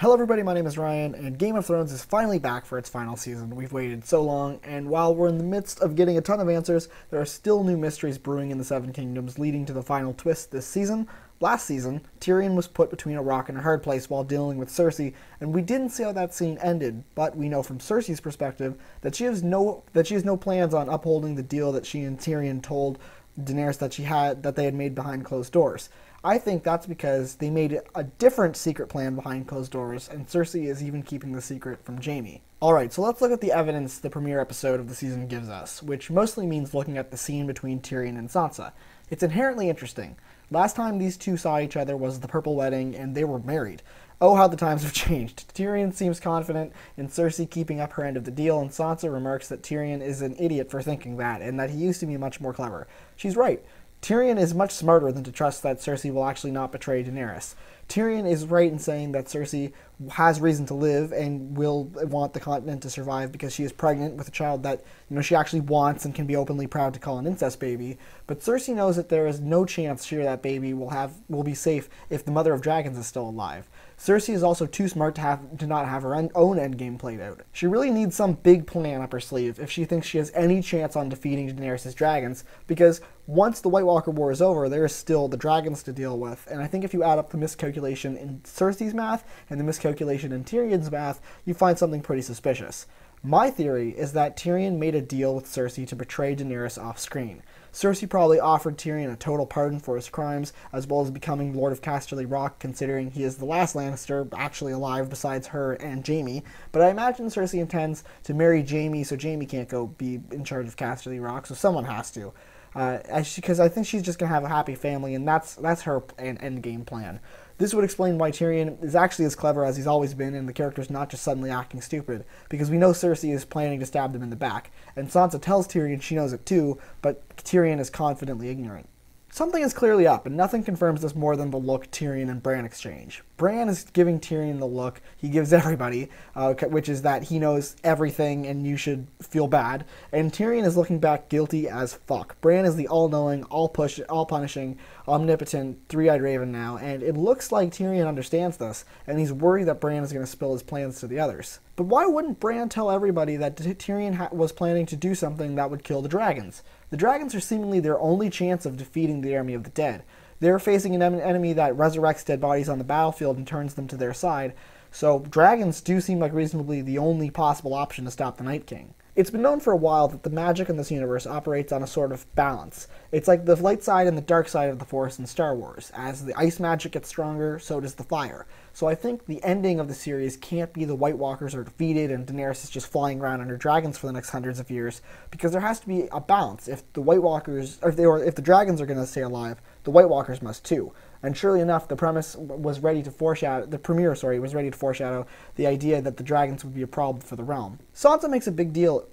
Hello everybody, my name is Ryan, and Game of Thrones is finally back for its final season. We've waited so long, and while we're in the midst of getting a ton of answers, there are still new mysteries brewing in the Seven Kingdoms leading to the final twist this season. Last season, Tyrion was put between a rock and a hard place while dealing with Cersei, and we didn't see how that scene ended, but we know from Cersei's perspective that she has no plans on upholding the deal that she and Tyrion told Daenerys that they had made behind closed doors. I think that's because they made a different secret plan behind closed doors, and Cersei is even keeping the secret from Jaime. Alright, so let's look at the evidence the premiere episode of the season gives us, which mostly means looking at the scene between Tyrion and Sansa. It's inherently interesting. Last time these two saw each other was the Purple Wedding, and they were married. Oh, how the times have changed. Tyrion seems confident in Cersei keeping up her end of the deal, and Sansa remarks that Tyrion is an idiot for thinking that, and that he used to be much more clever. She's right. Tyrion is much smarter than to trust that Cersei will actually not betray Daenerys. Tyrion is right in saying that Cersei has reason to live and will want the continent to survive because she is pregnant with a child that, she actually wants and can be openly proud to call an incest baby. But Cersei knows that there is no chance she or that baby will be safe if the Mother of Dragons is still alive. Cersei is also too smart to not have her own endgame played out. She really needs some big plan up her sleeve if she thinks she has any chance on defeating Daenerys' dragons, because once the White Walker War is over, there is still the dragons to deal with, and I think if you add up the miscalculation in Cersei's math and the miscalculation in Tyrion's math, you find something pretty suspicious. My theory is that Tyrion made a deal with Cersei to betray Daenerys off-screen. Cersei probably offered Tyrion a total pardon for his crimes, as well as becoming Lord of Casterly Rock, considering he is the last Lannister actually alive besides her and Jaime. But I imagine Cersei intends to marry Jaime, so Jaime can't go be in charge of Casterly Rock, so someone has to. Because I think she's just going to have a happy family, and that's her endgame plan. This would explain why Tyrion is actually as clever as he's always been, and the character's not just suddenly acting stupid, because we know Cersei is planning to stab them in the back, and Sansa tells Tyrion she knows it too, but Tyrion is confidently ignorant. Something is clearly up, and nothing confirms this more than the look Tyrion and Bran exchange. Bran is giving Tyrion the look he gives everybody, which is that he knows everything and you should feel bad, and Tyrion is looking back guilty as fuck. Bran is the all-knowing, all-punishing, omnipotent, three-eyed raven now, and it looks like Tyrion understands this, and he's worried that Bran is going to spill his plans to the others. But why wouldn't Bran tell everybody that Tyrion was planning to do something that would kill the dragons? The dragons are seemingly their only chance of defeating the army of the dead. They're facing an enemy that resurrects dead bodies on the battlefield and turns them to their side, so dragons do seem like reasonably the only possible option to stop the Night King. It's been known for a while that the magic in this universe operates on a sort of balance. It's like the light side and the dark side of the Force in Star Wars. As the ice magic gets stronger, so does the fire. So I think the ending of the series can't be the White Walkers are defeated and Daenerys is just flying around under dragons for the next hundreds of years, because there has to be a balance. If the White Walkers, if the dragons are going to stay alive, the White Walkers must too. And surely enough, the premiere was ready to foreshadow the idea that the dragons would be a problem for the realm. Sansa makes a big deal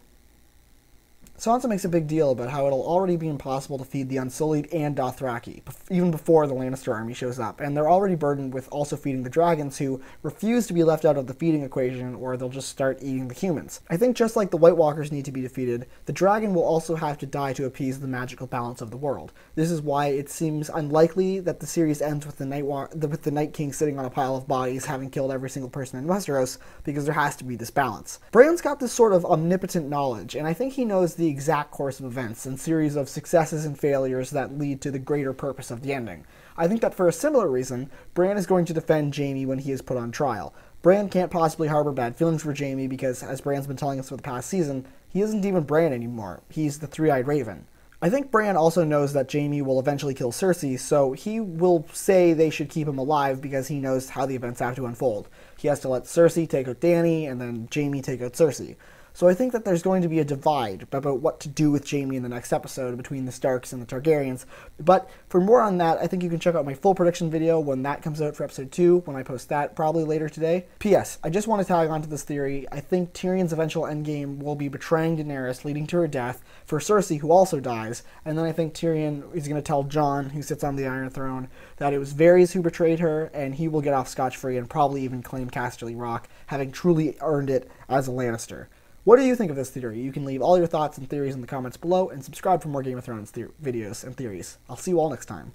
about how it'll already be impossible to feed the Unsullied and Dothraki, even before the Lannister army shows up, and they're already burdened with also feeding the dragons, who refuse to be left out of the feeding equation, or they'll just start eating the humans. I think just like the White Walkers need to be defeated, the dragon will also have to die to appease the magical balance of the world. This is why it seems unlikely that the series ends with the Night King sitting on a pile of bodies, having killed every single person in Westeros, because there has to be this balance. Bran's got this sort of omnipotent knowledge, and I think he knows the exact course of events and series of successes and failures that lead to the greater purpose of the ending. I think that for a similar reason, Bran is going to defend Jaime when he is put on trial. Bran can't possibly harbor bad feelings for Jaime because, as Bran's been telling us for the past season, he isn't even Bran anymore. He's the three-eyed raven. I think Bran also knows that Jaime will eventually kill Cersei, so he will say they should keep him alive because he knows how the events have to unfold. He has to let Cersei take out Dany, and then Jaime take out Cersei. So I think that there's going to be a divide about what to do with Jaime in the next episode between the Starks and the Targaryens. But for more on that, I think you can check out my full prediction video when that comes out for episode 2, when I post that, probably later today. P.S. I just want to tag on to this theory. I think Tyrion's eventual endgame will be betraying Daenerys, leading to her death, for Cersei, who also dies, and then I think Tyrion is going to tell Jon, who sits on the Iron Throne, that it was Varys who betrayed her, and he will get off scotch-free and probably even claim Casterly Rock, having truly earned it as a Lannister. What do you think of this theory? You can leave all your thoughts and theories in the comments below, and subscribe for more Game of Thrones videos and theories. I'll see you all next time.